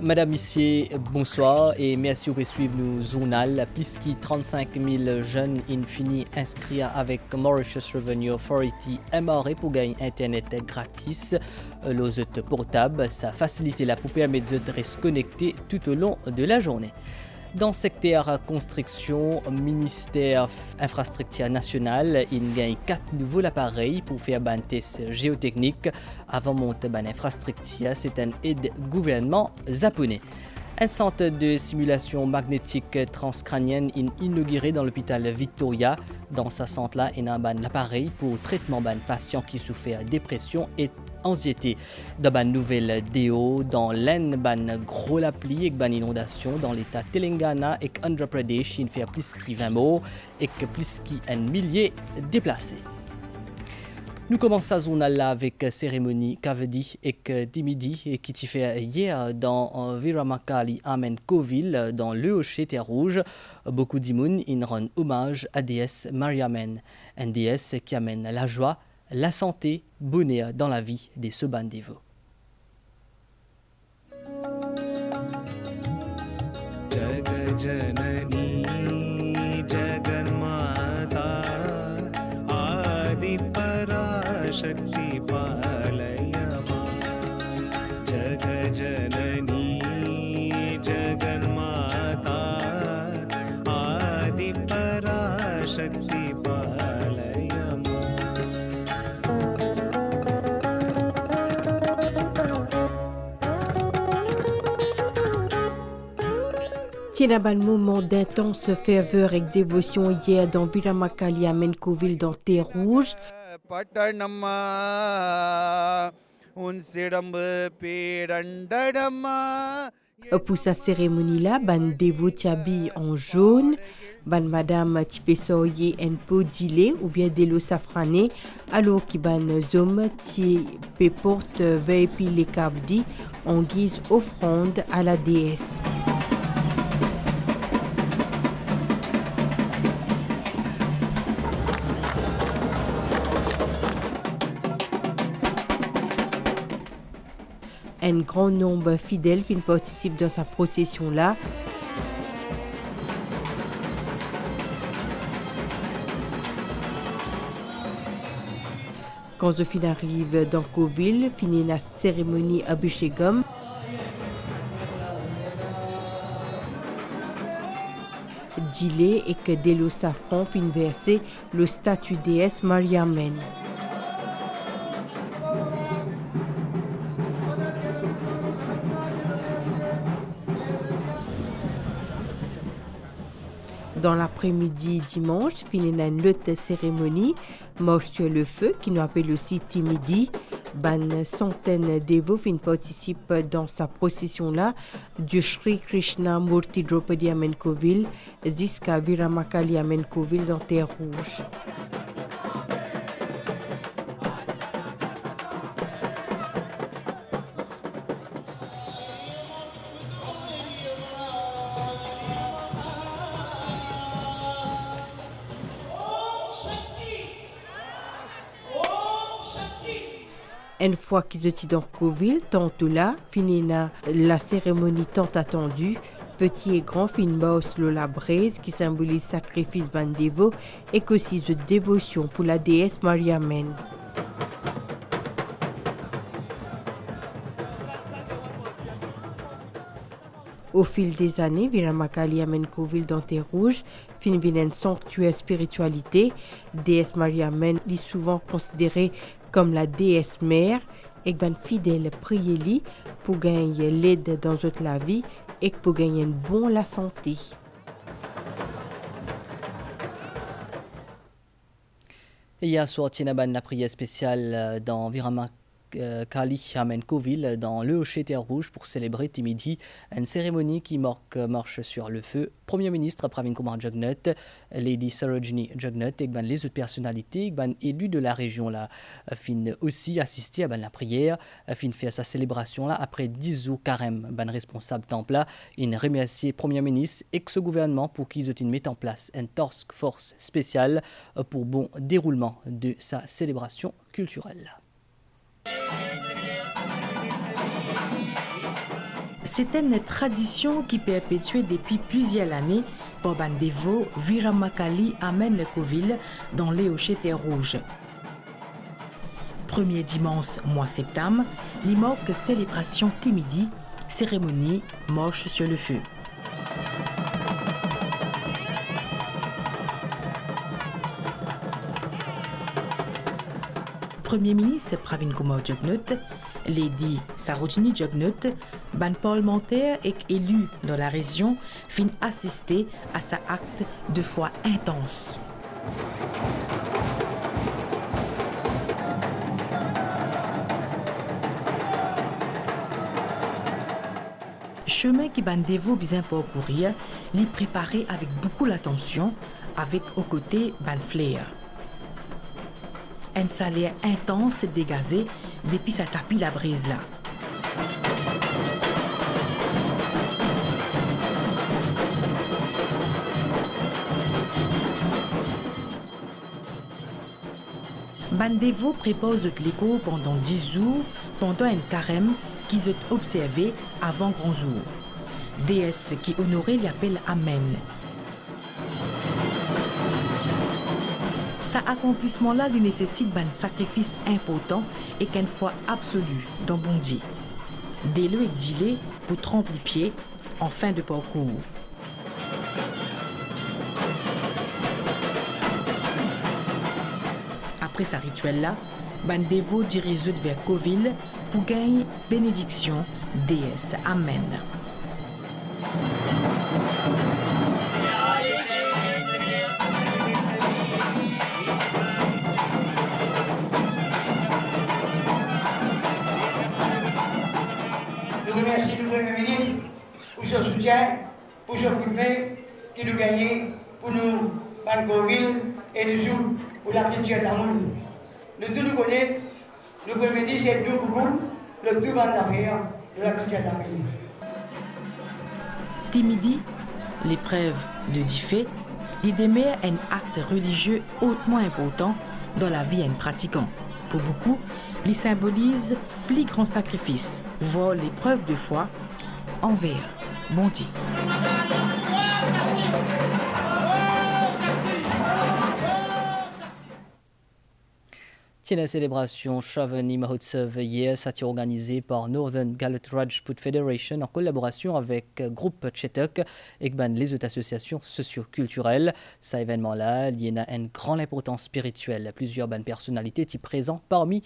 Madame, Monsieur, bonsoir et merci de suivre nos journal. Plus de 35 000 jeunes finis inscrits avec Mauritius Revenue Authority MRA pour gagner Internet gratis. Les portables, ça facilite la pour permettre de rester connectés tout au long de la journée. Dans le secteur construction, ministère infrastructure nationale, il gagne 4 nouveaux appareils pour faire un test géotechnique avant de monter l'infrastructure. C'est un aide gouvernement japonais. Un centre de simulation magnétique transcrânienne est inauguré dans l'hôpital Victoria. Dans ce centre-là, il y a un appareil pour traitement de patients qui souffrent de dépression et anxiété. Dans une nouvelle déo, dans l'Inde, ban gros la pluie et ban inondation dans l'état Telangana et Andhra Pradesh, il fait plus de 20 morts et plus de 1 millier déplacés. Nous commençons ce journal-là avec cérémonie Kavedi et Timidi qui s'est fait hier dans Viramakali à Menkoville, dans le Hocher Terre Rouge. Beaucoup d'immunes rendent hommage à déesse Mariamen, une déesse qui amène la joie, la santé, bonheur dans la vie des Soban dévots. शक्ति पालय जग जननी जगन्माता आदि पराशक्ति पालय Tiens un moment d'intense ferveur et dévotion hier dans Viramakali à Menkoville dans Terre Rouge. Pour sa cérémonie-là, ban dévote habillé en jaune, ban madame Tipesoye en podilé ou bien délo safrané, alors qui ban homme ti porte veipi les kavdi en guise offrande à la déesse. Un grand nombre fidèles participent dans sa procession-là. Quand je arrive dans Koville, finit la cérémonie Abhishegam. Dilé et que dès le safran fin verser le statut déesse Mariamen. Dans l'après-midi dimanche, finit une autre cérémonie, marche sur le feu, qui nous appelle aussi Timidi. Une centaine dévots participent dans sa procession-là du Sri Krishna Murti Draupadi à Menkoville jusqu'à Viramakali à Menkoville dans Terre Rouge. Une fois qu'ils étaient dans Koville, tantôt là, finina la cérémonie tant attendue, petit et grand fin baos la braise qui symbolise sacrifice bandévo et qu'aussi de dévotion pour la déesse Mariamen. Au fil des années, Viramakali à Menkoville dans Terre Rouge finit une sanctuaire spiritualité. Déesse Mariamen est souvent considérée comme la déesse mère et ben fidèle priez-li pour gagner l'aide dans toute la vie et pour gagner une bonne la santé. Et hier soir, Tinaban la prière spéciale dans Viramakali à Menkoville dans le Hocher Terre Rouge pour célébrer Timidi, une cérémonie qui marche sur le feu. Premier ministre Pravin Kumar Jugnauth, Lady Sarojini Jugnauth et les autres personnalités élus de la région là fin aussi assister à la prière, fin faire sa célébration là après 10 jours carême. Responsable temple là, il remercie Premier ministre et ce gouvernement pour qu'ils mettent en place une task force spéciale pour bon déroulement de sa célébration culturelle. C'est une tradition qui perpétuée depuis plusieurs années pour Bandevo, Viramakali, Amen Coville dans les Hochets Rouges. Premier dimanche mois septembre, l'imoc célébration Timidi, cérémonie marche sur le feu. Premier ministre Pravin Kumar Jugnauth, Lady Sarojini Jugnauth, ban parlementaire et élu dans la région, fin assister à sa acte de foi intense. Chemin qui Bandevo bien parcourir, l'y préparé avec beaucoup d'attention, avec aux côtés ban flair. Un salaire intense dégazé depuis sa tapis la brise là. Bandevo prépose l'écho pendant 10 jours, pendant un carême qu'ils ont observé avant grand jour. Déesse qui honorait l'appel Amen. Cet accomplissement-là lui nécessite un sacrifice important et qu'une foi absolue dans bon Dieu. Dès-le et dilé pour tremper les pieds en fin de parcours. Après ce rituel-là, Bandevo dirige vers Coville pour gagner bénédiction déesse. Amen. Je remercie le Premier ministre pour son soutien, pour son coup de main qui nous gagne pour nous, Bankoville et nous pour la culture d'amour. Nous tous nous connaissons, le Premier ministre aide nous beaucoup, le tout van d'affaires de la culture d'amour. Timidi, l'épreuve de Diffé, il demeure un acte religieux hautement important dans la vie d'un pratiquant. Pour beaucoup, il symbolise plus grand sacrifice, voire l'épreuve de foi envers bon Dieu. La célébration Shravani Mahotsav hier, ça a été organisé par Northern Galut Rajput Federation en collaboration avec Groupe Chetak et les autres associations socio-culturelles. Cet événement-là, il y a une grande importance spirituelle. Plusieurs bonnes personnalités y présentes parmi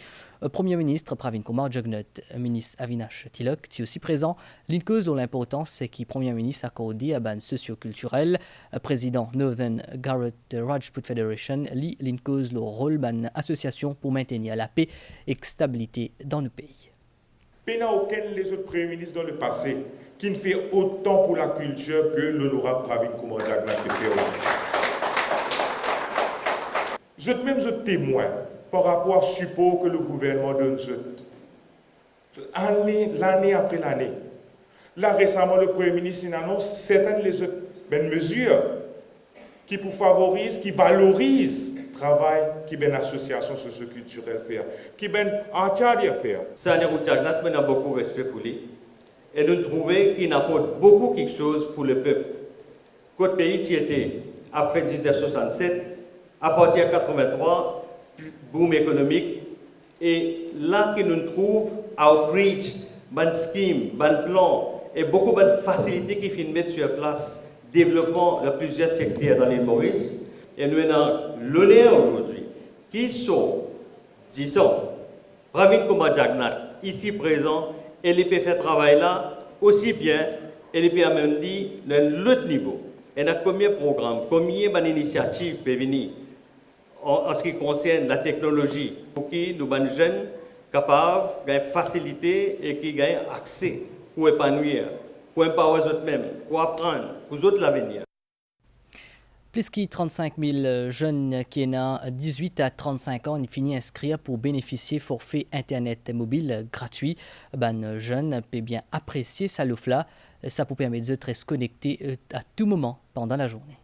Premier ministre Pravin Kumar Jugnauth, ministre Avinash Tilak, qui est aussi présent. L'incause dont l'importance c'est que Premier ministre accordé à ban socio-culturel, président Northern Galut Rajput Federation, l'incause le rôle ban association pour maintenir la paix et la stabilité dans le pays. Il n'y a aucun des autres premiers ministres dans le passé qui ne fait autant pour la culture que l'honorable Pravin Kumar Jugnauth fait. Je même témoin par rapport à support que le gouvernement donne l'année après l'année. Là récemment, le Premier ministre annonce certaines des autres mesures qui favorisent, qui valorisent travail qui ben association socio-culturelle faire, qui ben entière faire. Sané Roujagnat a beaucoup de respect pour lui et nous trouvons qu'il apporte beaucoup quelque chose pour le peuple. Côte pays qui était après 1967, à partir de 1983, boom économique et là que nous trouvons outreach, ban scheme, ban plan et beaucoup de facilités qui finissent mettre sur place développement de plusieurs secteurs dans l'île Maurice. Et nous avons l'honneur aujourd'hui qui sont, disons, Pravin Kumar Jugnauth, ici présent, et il peut faire travail là aussi bien, et il peut amener dans l'autre niveau. Et dans combien de programmes, combien d'initiatives peuvent venir en ce qui concerne la technologie, pour que nous, les jeunes, capables de faciliter et qui gagnent accès pour épanouir, pour empower eux-mêmes, pour apprendre, pour eux l'avenir. Plus de 35 000 jeunes qui ont 18 à 35 ans ont fini inscrits pour bénéficier forfait Internet mobile gratuit. Les jeunes peuvent bien apprécier ça là. Ça peut permettre de rester connectés à tout moment pendant la journée.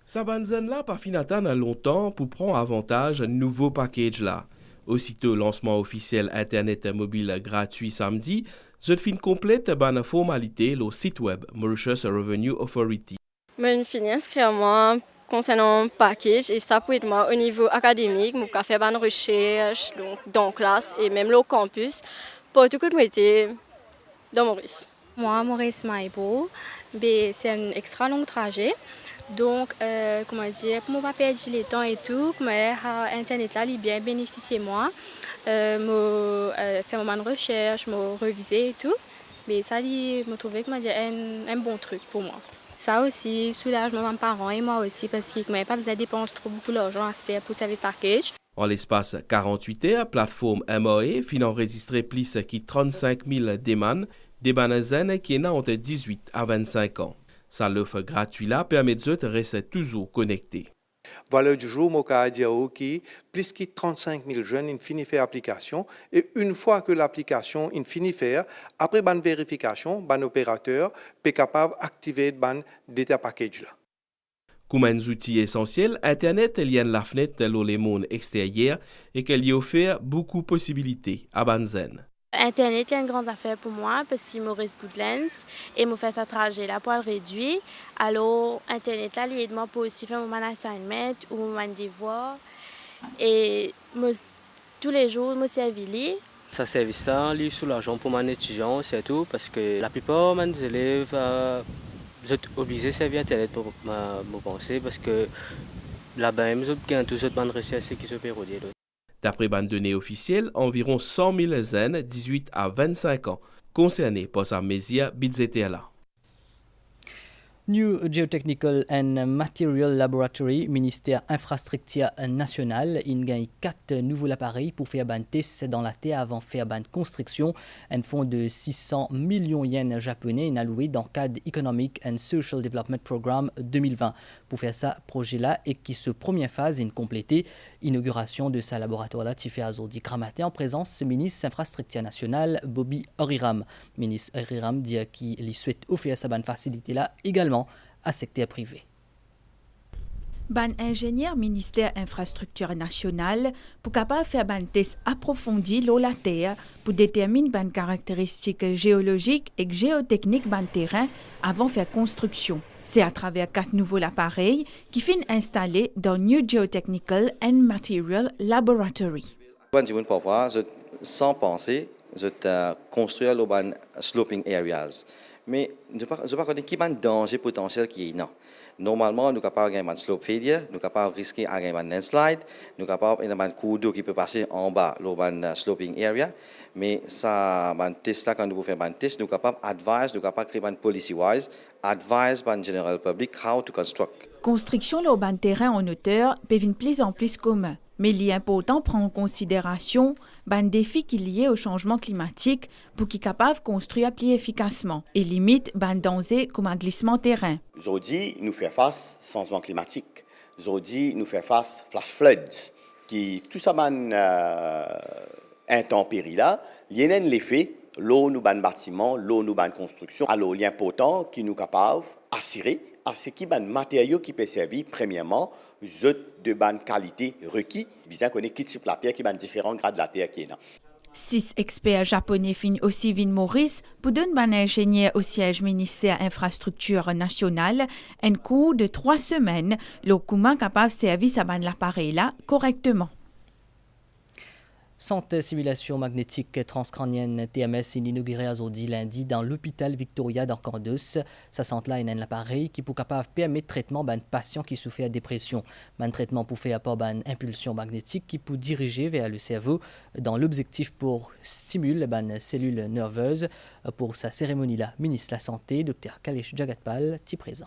Sa banzen là pas fin attendre longtemps pour prendre avantage un nouveau package là. Aussitôt lancement officiel Internet mobile gratuit samedi, je fin complète ban formalité le site web Mauritius Revenue Authority. Je finis inscrire moi concernant le package et ça pour moi au niveau académique, je peux faire une recherche donc dans la classe et même le campus pour tout que j'étais dans Maurice. Moi, Maurice Maïbo, c'est un extra long trajet. Donc, comment dire, pour ne pas perdre le temps et tout, mais Internet là, il bien bénéficier moi, faire ma recherche, me réviser et tout. Mais ça, me trouvait que un bon truc pour moi. Ça aussi soulage mes parents et moi aussi parce qu'ils n'avaient pas besoin de dépenser trop beaucoup d'argent à cette pour ce package. En l'espace 48 heures, plateforme MOE fin enregistré plus que 35 000 demandes des banazènes qui ont entre 18 à 25 ans. Ça l'offre gratuit là permet de rester toujours connectés. Valeur du jour, Moka Diao qui plus que 35 000 jeunes in fini faire application et une fois que l'application in fini faire, après ban vérification, ban opérateur peut capable activer ban data package là. Comme un outil essentiel, Internet lien la fenêtre dans le monde extérieur et qu'elle y offre beaucoup de possibilités à Banzen. Internet est une grande affaire pour moi parce que Maurice Goodlands et me fait ce trajet là pour le réduire. Alors Internet là, il aide moi pour aussi faire mon assignment ou mon devoir et tous les jours me servir. Ce service là, il soulageant pour mon étudiant c'est tout parce que la plupart de mes élèves sont obligés de servir Internet pour me penser parce que là-bas ils ont tous les bonnes recherches qui se périodient. D'après les données officielles, environ 100 000 jeunes 18 à 25 ans concernés par sa mesure budgétaire. New Geotechnical and Material Laboratory, ministère infrastructure nationale, il gagne 4 nouveaux appareils pour faire des tests dans la terre avant de faire une construction. Un fonds de 600 millions yens japonais est alloué dans le cadre Economic and Social Development Program 2020. Pour faire ça, projet-là et qui se première phase est complétée. Inauguration de ce laboratoire-là, qui fait aujourd'hui Gramaté en présence du ministre infrastructure nationale, Bobby Oriram. Ministre Oriram dit qu'il souhaite offrir sa bonne facilité-là également à secteur privé. Ban ingénieur ministère infrastructure nationale pour capable faire ban test approfondi l'eau la terre pour déterminer ban caractéristiques géologiques et géotechniques ban terrain avant faire construction. C'est à travers 4 nouveaux appareils qui finissent installés dans New Geotechnical and Material Laboratory. Sans penser, je construire le ban sloping areas. Mais je ne sais pas qui est le danger potentiel qui est là. Normalement, nous sommes capables de gagner un slope failure, nous sommes capables de risquer un landslide, nous sommes capables de gagner un cours d'eau qui peut passer en bas, le sloping area. Mais ça, un test là, quand nous faisons un test, nous sommes capables d'advise, nous sommes capables de créer un policy-wise, advise le general public how to construct. Construction de ban terrain en hauteur peut de plus en plus commun. Mais il est important de prendre en considération les défis qui sont liés au changement climatique pour qu'ils soient capables de construire plus efficacement et limite les dangers comme un glissement terrain. Aujourd'hui, nous faisons face au changement climatique. Aujourd'hui, nous faisons face aux flash floods. Qui, tout ça, intempéries là, il y a un effet, l'eau nous ban bâtiment, l'eau nous ban construction. Alors, il est important qu'ils nous capables d'assurer à ce qui est matériaux qui peut servir premièrement de bonne qualité requis, visant à connaître qui type la terre qui a différents grades de la terre qui est là. 6 experts japonais finissent aussi Vin Maurice pour donner un ingénieur au siège ministère infrastructure nationale un cours de 3 semaines, le comment capable de servir à l'appareil là correctement. Centre simulation magnétique transcrânienne TMS est inauguré aujourd'hui lundi dans l'hôpital Victoria d'Arcandos. Ce centre-là est un appareil qui peut capable permettre traitement d'un patient qui souffre de dépression. Un traitement pour faire apport d'une impulsion magnétique qui peut diriger vers le cerveau dans l'objectif pour stimuler les cellules nerveuses. Pour sa cérémonie-là, ministre de la Santé, Dr Kalesh Jagatpal, est présent.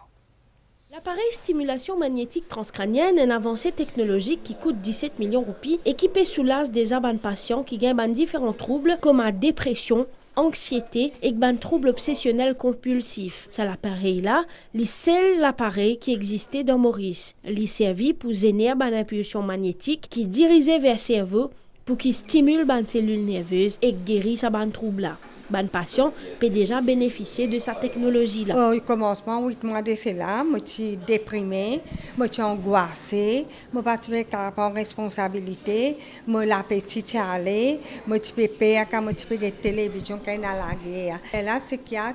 L'appareil stimulation magnétique transcrânienne est une avancée technologique qui coûte 17 millions de roupies et qui peut soulager des patients qui gagnent différents troubles comme la dépression, anxiété et des troubles obsessionnels compulsifs. C'est l'appareil-là, le seul appareil qui existait dans Maurice. Il servait pour générer une impulsion magnétique qui dirigeait vers le cerveau pour qu'il stimule les cellules nerveuses et guérisse ces troubles-là. ban patient peut déjà bénéficier de sa technologie là. Au commencement, 8 mois de cela, je suis déprimée, je suis angoissée, je n'ai pas de responsabilité, l'appétit est allé, je suis pépé quand je suis de télévision qui est à la guerre. Et là, ce qu'il y a,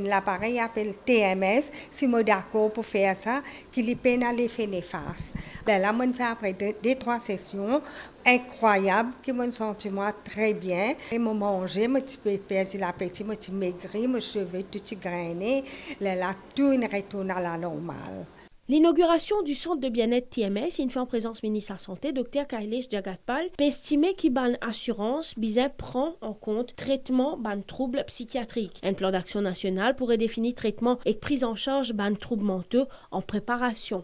l'appareil appelle TMS, si je suis d'accord pour faire ça, qu'il peut à l'effet néfaste. Là, je fais après 2-3 sessions incroyables, qui me sentent moi très bien. Et me manger, je perdu l'appétit, je maigri, mes cheveux tout grainés. Là, tout retourne à la normale. L'inauguration du centre de bien-être TMS, une fois en présence ministre de la Santé, Dr Kailesh Jagatpal, peut estimer que ban assurance bizin prend en compte traitement ban troubles psychiatriques. Un plan d'action national pourrait définir traitement et prise en charge ban troubles mentaux en préparation.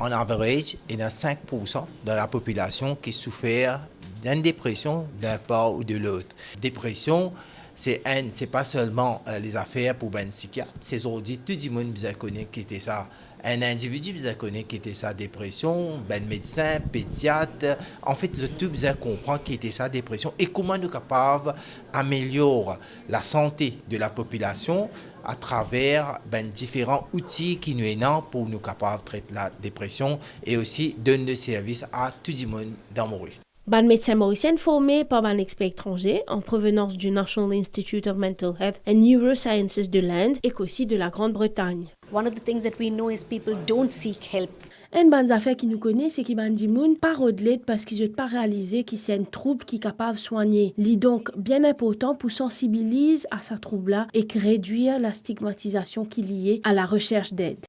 En average, il y a 5% de la population qui souffre d'une dépression d'un part ou de l'autre. Dépression, c'est pas seulement les affaires pour un psychiatre, c'est aussi tout le monde qui connaît qui était ça. Un individu qui connaît qui était sa dépression, ben médecin, pédiatre, en fait, tout bien comprendre qui était sa dépression et comment nous sommes capables d'améliorer la santé de la population à travers différents outils qui nous aident pour nous capables de traiter la dépression et aussi donner des services à tout le monde dans Maurice. Ban médecin mauricien formé par un expert étranger en provenance du National Institute of Mental Health and Neurosciences de l'Inde et aussi de la Grande-Bretagne. One of the things that we know is people don't seek help. Une bonne affaire qui nous connaît, c'est qu'ils ban di moun pas rodlet parce qu'ils n'ont pas réalisé que c'est un trouble qui est capable de soigner. C'est donc bien important pour sensibiliser à ce trouble-là et réduire la stigmatisation qui est liée à la recherche d'aide.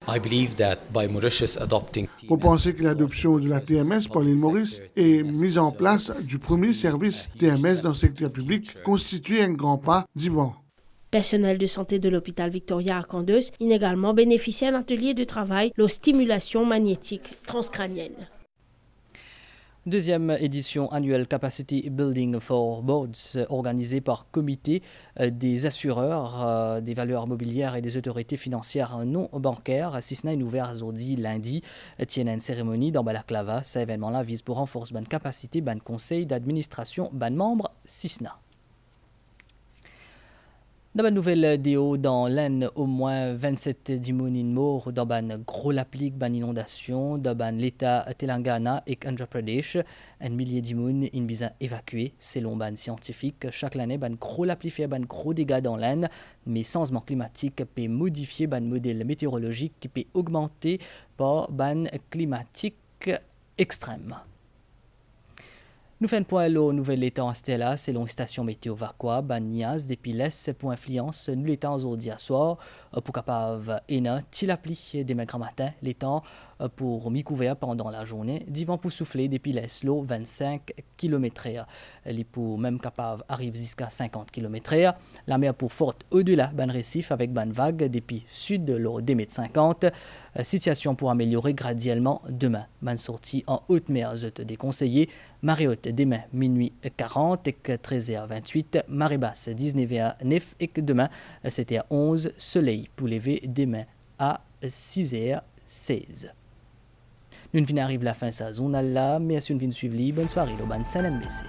Vous pensez que l'adoption de la TMS par l'île Maurice et mise en place du premier service TMS dans le secteur public constitue un grand pas d'avant. Personnel de santé de l'hôpital Victoria Arcandeus a également bénéficié d'un atelier de travail, la stimulation magnétique transcrânienne. Deuxième édition annuelle Capacity Building for Boards organisée par comité des assureurs, des valeurs mobilières et des autorités financières non bancaires. Sisna est ouvert aujourd'hui lundi. Tienne une cérémonie dans Balaklava. Cet événement-là vise pour renforcer la capacité, le conseil d'administration, ban membre Sisna. Dans la nouvelle déo, dans l'Aisne, au moins 27 dimounines morts dans une gros applique, une inondation, dans l'État Telangana et Andhra Pradesh. Un millier de dimounes sont bien évacués, selon les scientifiques. Chaque année, un gros applique fait un gros dégâts dans l'Aisne, mais changement climatique peut modifier un modèle météorologique qui peut augmenter par un climatique extrême. Nous faisons point au nouvel état en Stella, selon station météo Vakwa, Banias, depuis l'Est, pour influence, nous l'état aujourd'hui à soir, pour capable ena, tilapli demain grand matin, l'état pour m'y couvrir pendant la journée, d'ivant pour souffler depuis l'Est, l'eau 25 km/h. Les pour même capable arrive jusqu'à 50 km/h. La mer pour forte au-delà, ban récif avec ban vague depuis sud de l'eau des mètres 50. Situation pour améliorer graduellement demain. Ban sortie en haute mer, je te déconseille. Marée haute demain minuit 40 et 13h28. Marée basse 19h9 et que demain c'était à 11. Soleil pour lever demain à 6h16. Nous venons arriver à la fin de sa zone là. Merci de nous suivre. Bonne soirée, le ban MBC.